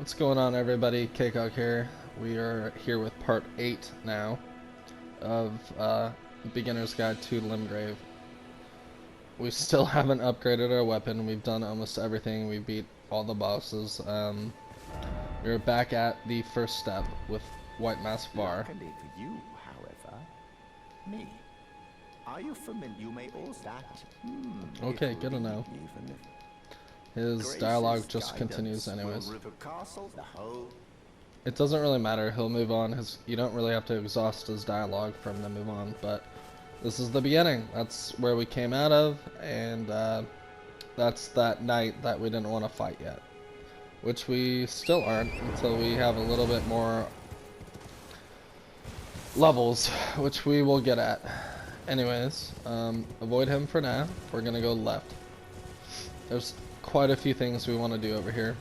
What's going on, everybody? Kcog here. We are here with part 8 now of Beginner's Guide to Limgrave. We still haven't upgraded our weapon. We've done almost everything. We beat all the bosses. We're back at the first step with White Mask Bar. Luckily for you, however, me. Are you familiar? You may also that. Okay, good to know. His dialogue just continues anyways. It doesn't really matter, he'll move on. You don't really have to exhaust his dialogue for him to move on, but this is the beginning. That's where we came out of, and that's that night that we didn't want to fight yet. Which we still aren't until we have a little bit more levels, which we will get at. Anyways, avoid him for now. We're gonna go left. There's quite a few things we want to do over here.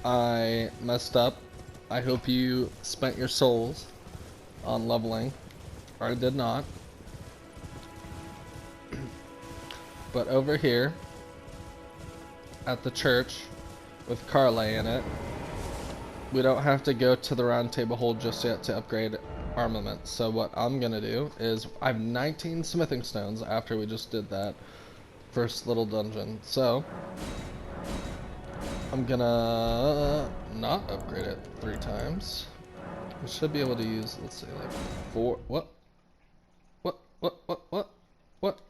I messed up. I hope you spent your souls on leveling. I did not. But over here at the church with Carlay in it, we don't have to go to the round table hold just yet to upgrade armament. So what I'm gonna do is I have 19 smithing stones after we just did that first little dungeon, so I'm gonna not upgrade it 3 times. We should be able to use, let's say, like 4.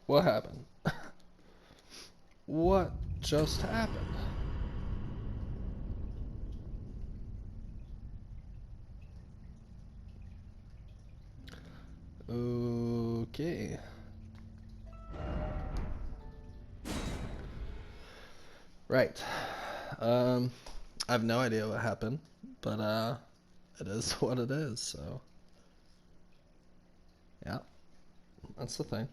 What happened? What just happened? Okay. Right. I have no idea what happened, but it is what it is, so yeah, that's the thing.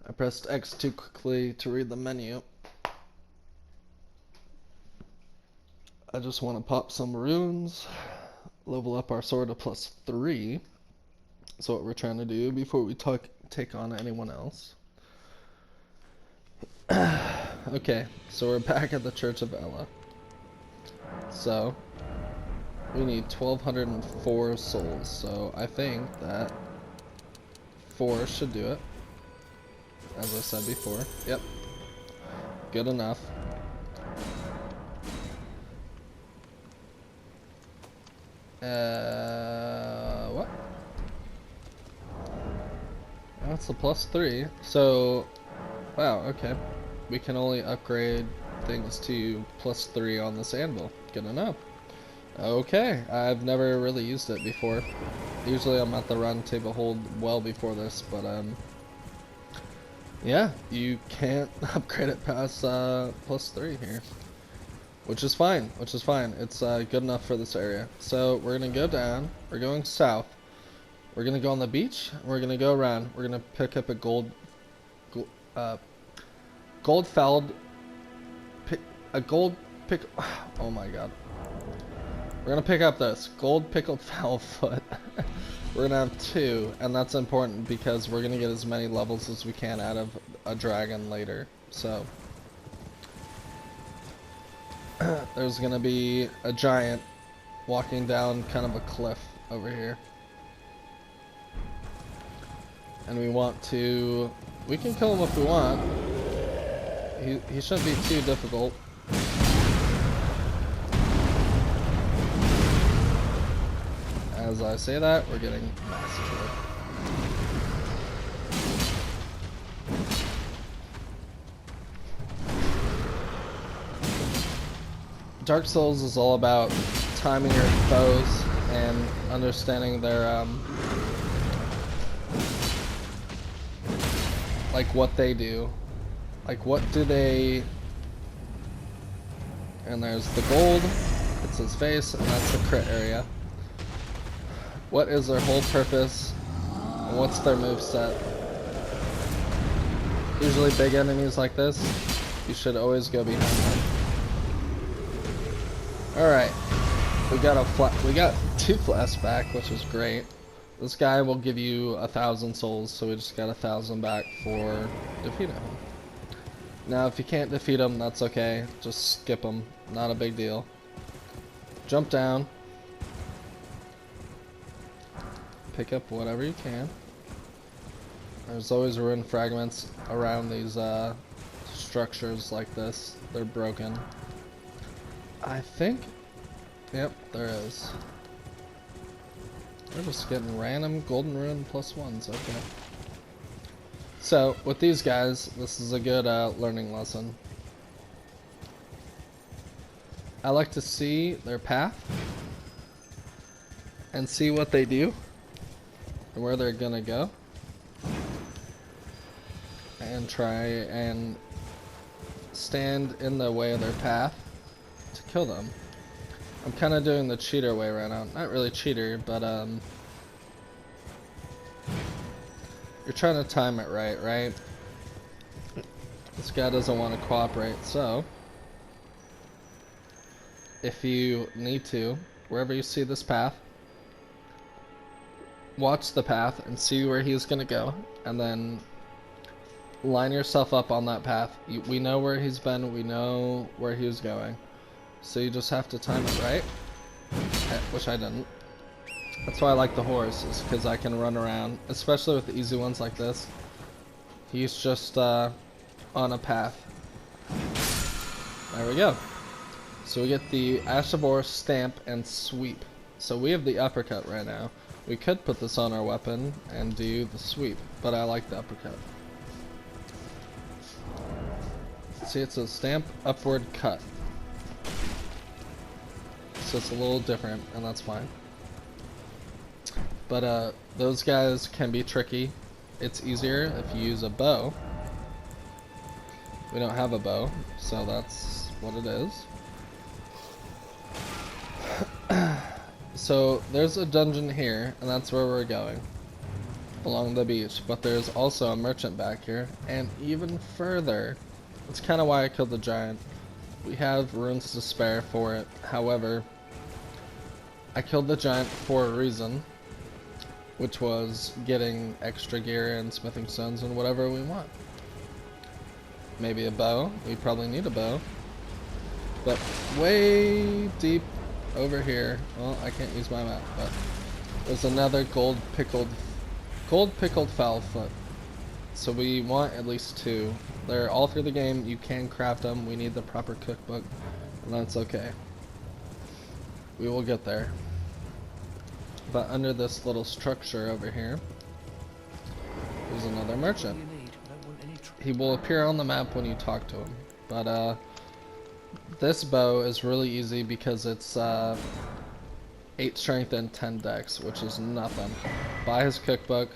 I pressed X too quickly to read the menu. I just want to pop some runes, level up our sword to +3. That's what we're trying to do before we take on anyone else. Okay, so we're back at the Church of Ella. So we need 1,204 souls, so I think that 4 should do it. As I said before. Yep. Good enough. What? That's a +3. So, wow, okay. We can only upgrade things to +3 on this anvil. Good enough. Okay, I've never really used it before. Usually I'm at the round table hold well before this, but yeah, you can't upgrade it past +3 here. Which is fine, It's good enough for this area. So we're gonna go down, we're going south. We're gonna go on the beach, and we're gonna go around. We're gonna pick up a gold pick. Oh my god. We're gonna pick up this gold pickled fowl foot. We're gonna have 2, and that's important because we're gonna get as many levels as we can out of a dragon later. So there's gonna be a giant walking down kind of a cliff over here. And we can kill him if we want. He shouldn't be too difficult. As I say that, we're getting massacred. Dark Souls is all about timing your foes and understanding their like what they do. Like what do they... And there's the gold, it's his face, and that's the crit area. What is their whole purpose, and what's their moveset? Usually big enemies like this, you should always go behind them. Alright, we got 2 flasks back, which is great. This guy will give you 1,000 souls, so we just got 1,000 back for defeating him. Now, if you can't defeat him, that's okay. Just skip him. Not a big deal. Jump down. Pick up whatever you can. There's always rune fragments around these structures like this. They're broken. I think... Yep, there is. We're just getting random golden rune +1s, okay. So, with these guys, this is a good learning lesson. I like to see their path and see what they do and where they're gonna go, and try and stand in the way of their path to kill them. I'm kind of doing the cheater way right now. Not really cheater, but you're trying to time it right? This guy doesn't want to cooperate, so if you need to, wherever you see this path, watch the path and see where he's gonna go, and then line yourself up on that path. We know where he's been, we know where he was going, so you just have to time it right, which I didn't. That's why I like the horse, is because I can run around, especially with the easy ones like this. He's just on a path. There we go. So we get the Ash of War, Stamp, and Sweep. So we have the uppercut right now. We could put this on our weapon and do the sweep, but I like the uppercut. See, it's a Stamp, Upward, Cut. So it's a little different, and that's fine. But those guys can be tricky. It's easier if you use a bow. We don't have a bow, so that's what it is. So there's a dungeon here, and that's where we're going, along the beach. But there's also a merchant back here, and even further. That's kind of why I killed the giant. We have runes to spare for it. However, I killed the giant for a reason, which was getting extra gear and smithing stones and whatever we want. Maybe a bow. We probably need a bow. But way deep over here, well, I can't use my map, but there's another gold pickled foul foot. So we want at least 2. They're all through the game. You can craft them. We need the proper cookbook, and that's okay. We will get there. But under this little structure over here, there's another merchant. He will appear on the map when you talk to him. But this bow is really easy because it's 8 strength and 10 dex, which is nothing. Buy his cookbook.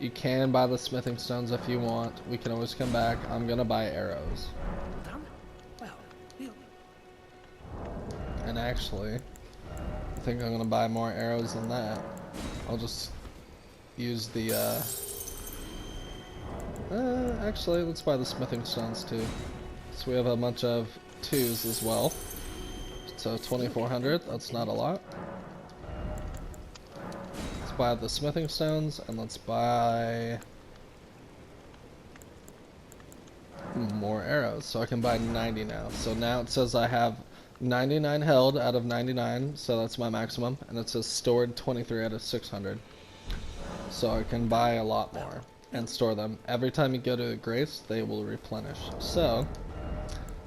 You can buy the smithing stones if you want. We can always come back. I'm gonna buy arrows. And actually, I think I'm gonna buy more arrows than that. I'll just use the actually, let's buy the smithing stones too. So we have a bunch of 2s as well. So 2,400, that's not a lot. Let's buy the smithing stones, and let's buy more arrows. So I can buy 90 now. So now it says I have 99 held out of 99, so that's my maximum. And it says stored 23 out of 600. So I can buy a lot more and store them. Every time you go to Grace, they will replenish. So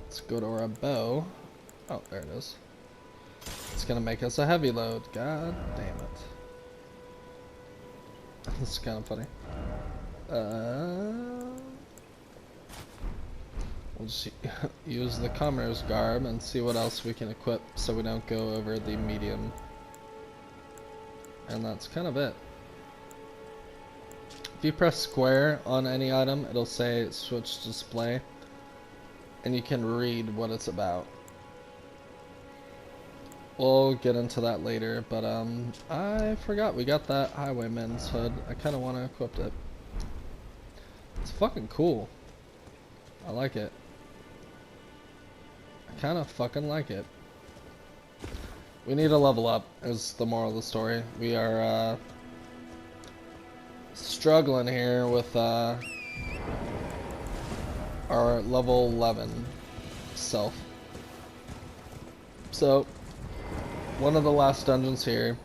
let's go to our bow. Oh, there it is. It's gonna make us a heavy load. God damn it. This is kind of funny. We'll just use the commoner's garb and see what else we can equip so we don't go over the medium. And that's kind of it. If you press square on any item, it'll say switch display, and you can read what it's about. We'll get into that later, but I forgot we got that highwayman's hood. I kind of want to equip it. It's fucking cool. I like it. I kind of fucking like it. We need to level up, is the moral of the story. We are struggling here with our level 11 self. So, one of the last dungeons here.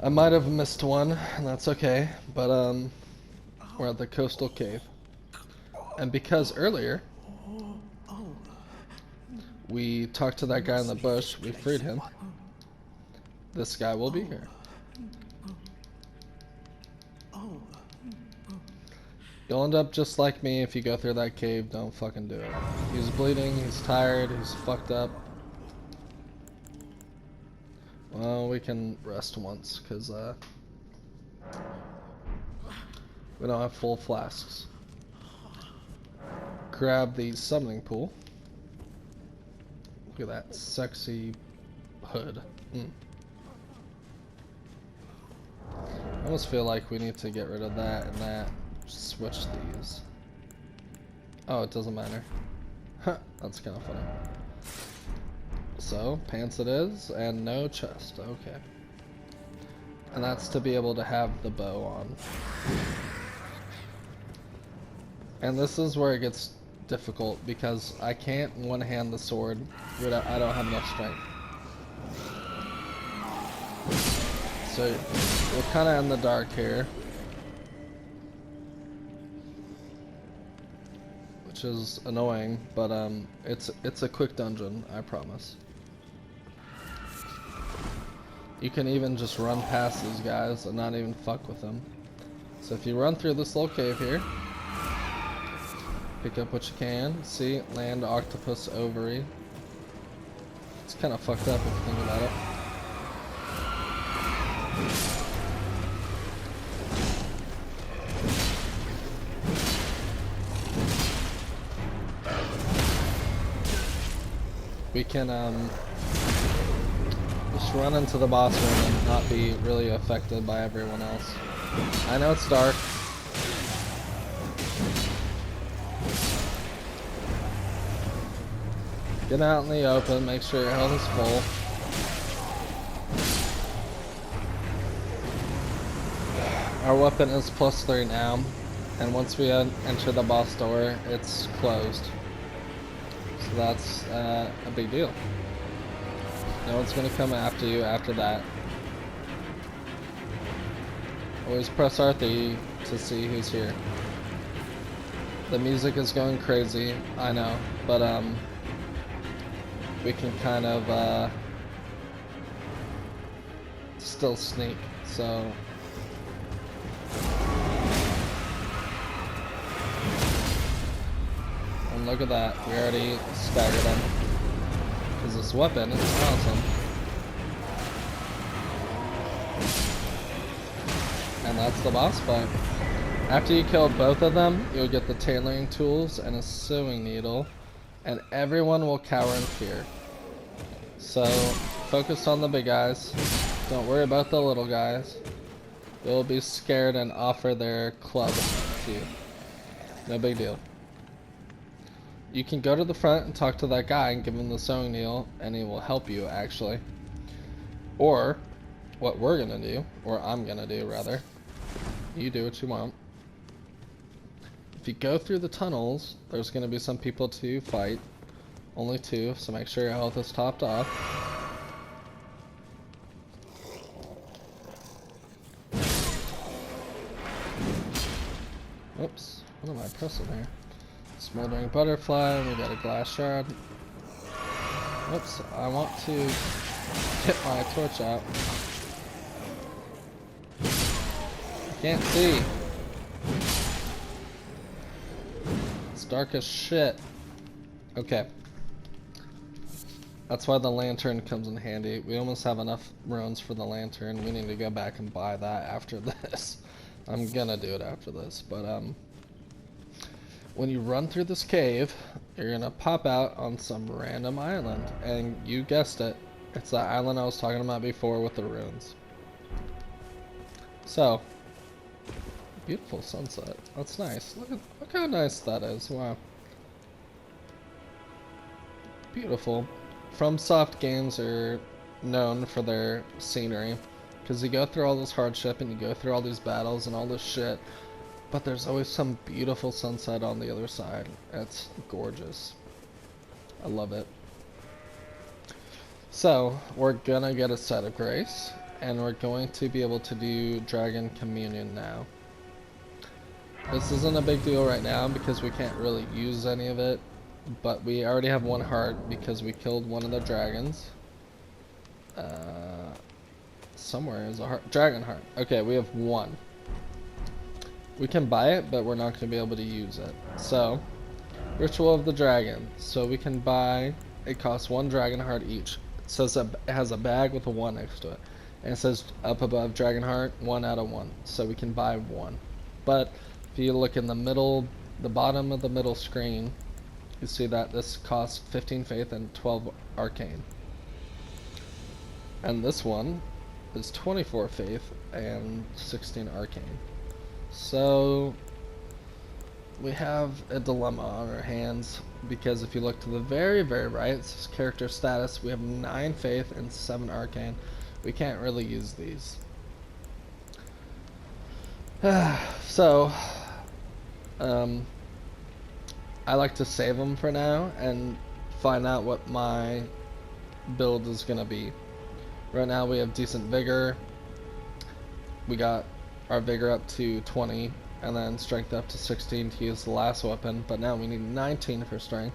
I might have missed one, and that's okay, but we're at the coastal cave. And because earlier we talked to that guy in the bush, we freed him, this guy will be here. You'll end up just like me if you go through that cave. Don't fucking do it. He's bleeding, he's tired, he's fucked up. Well, we can rest once, because we don't have full flasks. Grab the summoning pool. Look at that sexy hood. I almost feel like we need to get rid of that and that. Switch these. Oh, it doesn't matter. Huh, that's kind of funny. So, pants it is, and no chest. Okay. And that's to be able to have the bow on. And this is where it gets difficult, because I can't one-hand the sword. I don't have enough strength. So, we're kind of in the dark here. Which is annoying, but it's a quick dungeon, I promise. You can even just run past these guys and not even fuck with them. So if you run through this little cave here, pick up what you can. See, land octopus ovary. It's kind of fucked up if you think about it. We can just run into the boss room and not be really affected by everyone else. I know it's dark. Get out in the open, make sure your health is full. Our weapon is +3 now, and once we enter the boss door, it's closed. So that's a big deal. No one's gonna come after you after that. Always press R3 to see who's here. The music is going crazy, I know, but we can kind of still sneak, so and look at that, we already staggered him. Because this weapon is awesome. And that's the boss fight. After you killed both of them, you'll get the tailoring tools and a sewing needle, and everyone will cower in fear. So, focus on the big guys. Don't worry about the little guys. They'll be scared and offer their club to you. No big deal. You can go to the front and talk to that guy and give him the sewing needle, and he will help you, actually. Or, what we're gonna do, or I'm gonna do, rather. You do what you want. If you go through the tunnels, there's gonna be some people to fight. Only 2, so make sure your health is topped off. Oops, what am I pressing here? Smoldering butterfly, we got a glass shard. Whoops, I want to get my torch out. I can't see. It's dark as shit. Okay. That's why the lantern comes in handy. We almost have enough runes for the lantern. We need to go back and buy that after this. I'm gonna do it after this, but when you run through this cave, you're gonna pop out on some random island, and you guessed it, it's that island I was talking about before with the runes. So, beautiful sunset. That's nice. Look how nice that is. Wow. Beautiful. FromSoft games are known for their scenery. Because you go through all this hardship and you go through all these battles and all this shit, but there's always some beautiful sunset on the other side. It's gorgeous. I love it. So, we're gonna get a set of grace, and we're going to be able to do Dragon Communion now. This isn't a big deal right now because we can't really use any of it, but we already have 1 heart because we killed one of the dragons. Somewhere is a heart. Dragon heart. Okay, we have 1. We can buy it, but we're not going to be able to use it. So, Ritual of the Dragon. So we can buy, it costs 1 dragon heart each. It says that it has a bag with a 1 next to it. And it says up above dragon heart, 1 out of 1. So we can buy 1. But if you look in the middle, the bottom of the middle screen, you see that this costs 15 faith and 12 arcane. And this one is 24 faith and 16 arcane. So we have a dilemma on our hands, because if you look to the very, very right, it says character status. We have 9 faith and 7 arcane. We can't really use these. So, I like to save them for now and find out what my build is gonna be. Right now we have decent vigor. We got our vigor up to 20 and then strength up to 16 to use the last weapon, but now we need 19 for strength,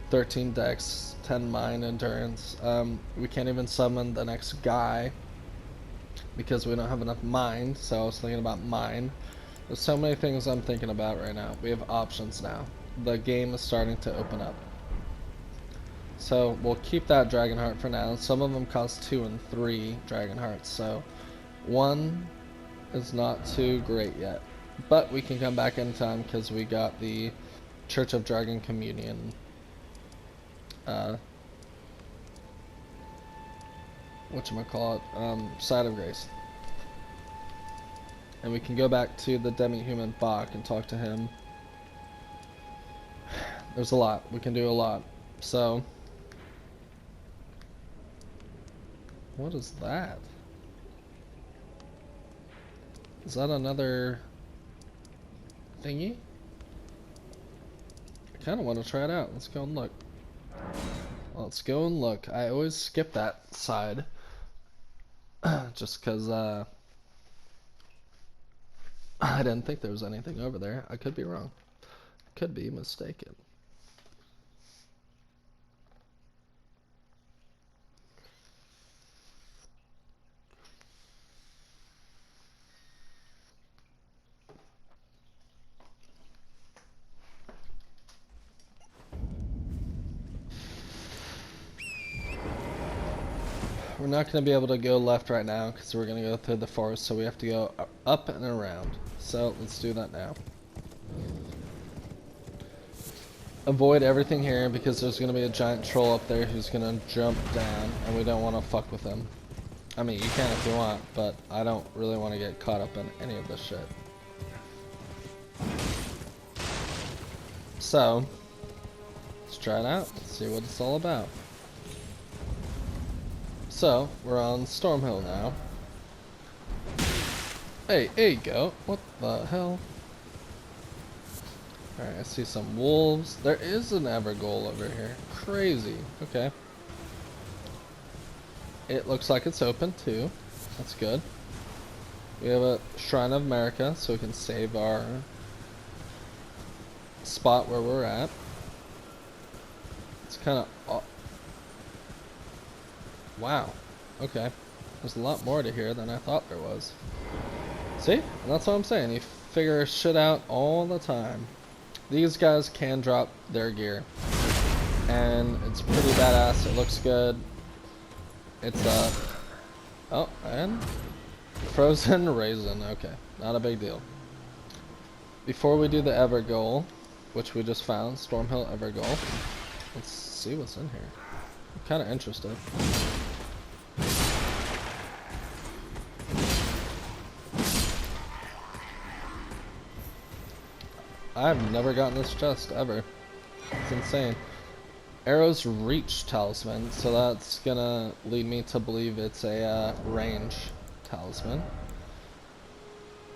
13 dex, 10 mind, endurance. We can't even summon the next guy because we don't have enough mind, so I was thinking about mind. There's so many things I'm thinking about right now. We have options now. The game is starting to open up. So we'll keep that dragon heart for now. Some of them cost 2 and 3 dragon hearts, so 1 is not too great yet. But we can come back in time because we got the Church of Dragon Communion whatchamacallit, Side of Grace. And we can go back to the demi-human Bach and talk to him. There's a lot. We can do a lot. So, what is that? Is that another thingy? I kind of want to try it out. Let's go and look. Let's go and look. I always skip that side just because I didn't think there was anything over there. I could be wrong. Could be mistaken. We're not going to be able to go left right now because we're going to go through the forest, so we have to go up and around. So let's do that now. Avoid everything here because there's going to be a giant troll up there who's going to jump down, and we don't want to fuck with him. I mean, you can if you want, but I don't really want to get caught up in any of this shit. So, let's try it out. Let's see what it's all about. So, we're on Stormhill now. Hey, there you go. What the hell? Alright, I see some wolves. There is an Evergoal over here. Crazy. Okay. It looks like it's open too. That's good. We have a Shrine of America, so we can save our spot where we're at. It's kind of... Wow. Okay. There's a lot more to here than I thought there was. See? And that's what I'm saying. You figure shit out all the time. These guys can drop their gear. And it's pretty badass. It looks good. It's oh, and frozen raisin. Okay. Not a big deal. Before we do the Evergoal, which we just found, Stormhill Evergoal, let's see what's in here. I'm kind of interested. I've never gotten this chest ever. It's insane. Arrow's Reach Talisman, so that's gonna lead me to believe it's a range talisman.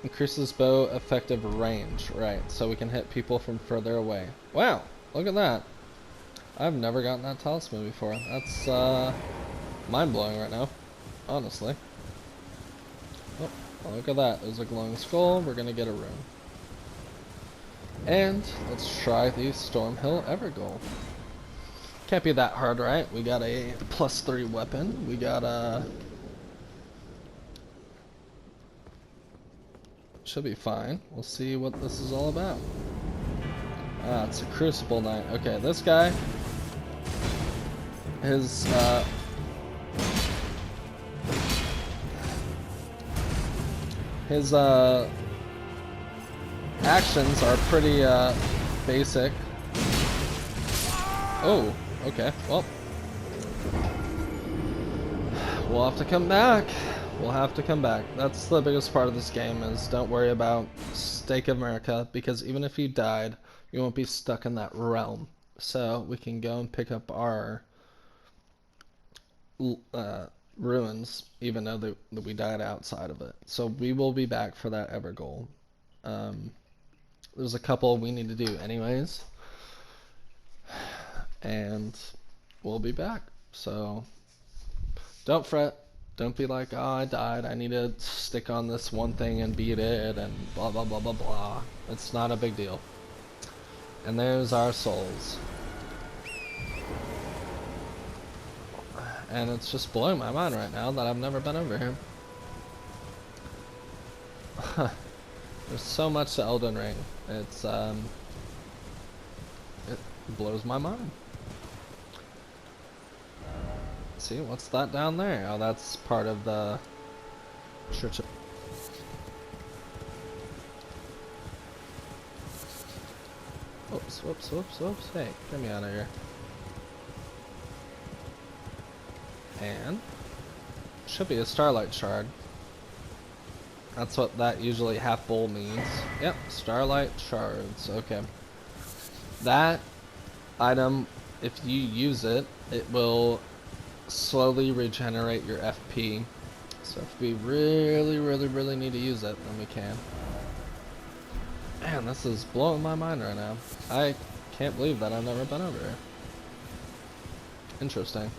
Increases bow effective range. Right, so we can hit people from further away. Wow, look at that. I've never gotten that talisman before. That's mind-blowing right now, honestly. Oh, well, look at that. There's a glowing skull. We're gonna get a rune. And let's try the Stormhill Evergoal. Can't be that hard, right? We got a +3 weapon. We got a... Should be fine. We'll see what this is all about. Ah, it's a Crucible Knight. Okay, this guy... His actions are pretty basic. Oh, okay. Well, we'll have to come back. We'll have to come back. That's the biggest part of this game, is don't worry about Stake of America, because even if you died, you won't be stuck in that realm. So we can go and pick up our ruins, even though that we died outside of it. So we will be back for that Evergoal. There's a couple we need to do anyways, and we'll be back. So don't fret. Don't be like, oh, I died, I need to stick on this one thing and beat it, and blah blah blah blah blah. It's not a big deal. And there's our souls. And it's just blowing my mind right now that I've never been over here. There's so much to Elden Ring. It's it blows my mind. See, what's that down there? Oh, that's part of the church. Whoops, whoops, whoops, whoops. Hey, get me out of here. And should be a Starlight Shard. That's what that usually half bowl means. Yep, Starlight Shards. Okay. That item, if you use it, it will slowly regenerate your FP. So if we really need to use it, then we can. Man, this is blowing my mind right now. I can't believe that I've never been over here. Interesting.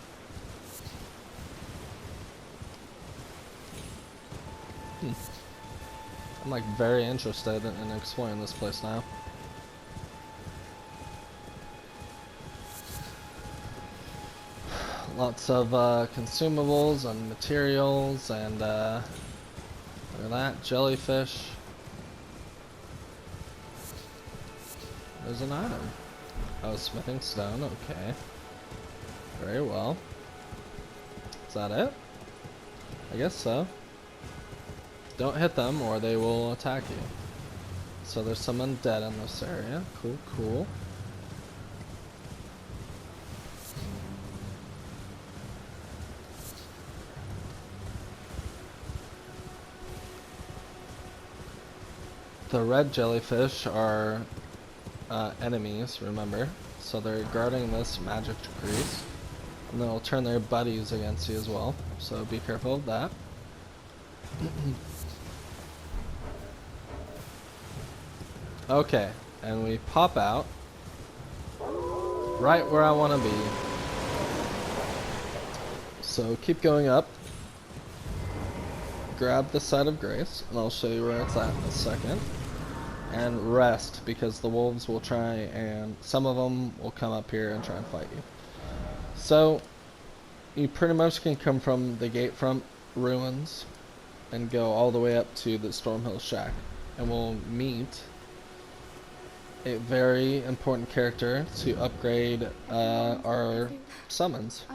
I'm like very interested in exploring this place now. Lots of consumables and materials, and look at that, jellyfish. There's an item. Oh, smithing stone, okay. Very well. Is that it? I guess so. Don't hit them or they will attack you. So there's some undead in this area. Cool, cool. The red jellyfish are enemies, remember? So they're guarding this magic decrease. And they'll turn their buddies against you as well. So be careful of that. Okay, and we pop out right where I want to be. So keep going up. Grab the Site of Grace, and I'll show you where it's at in a second. And rest, because the wolves will try, and some of them will come up here and try and fight you. So you pretty much can come from the Gatefront ruins and go all the way up to the Stormhill Shack, and we'll meet a very important character to upgrade our summons.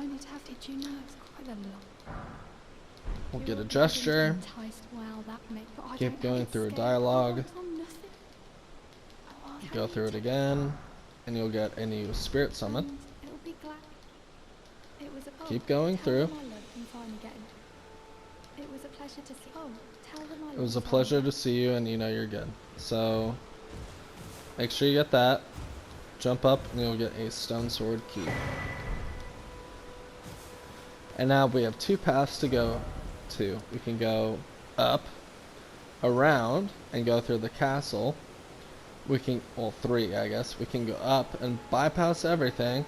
We'll get a gesture, keep going through a dialogue, go through it again, and you'll get a new spirit summon. Keep going through. It was a pleasure to see you, and you know you're good. So make sure you get that. Jump up and you'll get a stone sword key. And now we have two paths to go to. We can go up, around, and go through the castle. We can, well, 3, I guess. We can go up and bypass everything,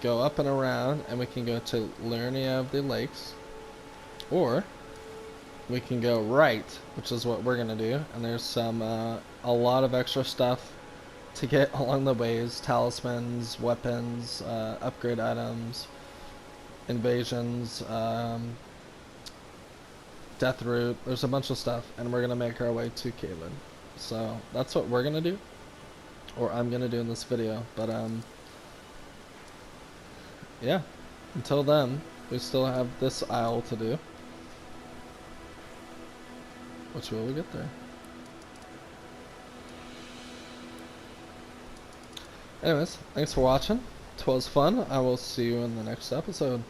go up and around, and we can go to Liurnia of the Lakes. Or we can go right, which is what we're gonna do. And there's some, a lot of extra stuff to get along the ways: talismans, weapons, upgrade items, invasions, death root. There's a bunch of stuff, and we're gonna make our way to Caelid. So that's what we're gonna do, or I'm gonna do in this video. But yeah, until then, we still have this isle to do, which we will get there. Anyways, thanks for watching. 'Twas fun. I will see you in the next episode.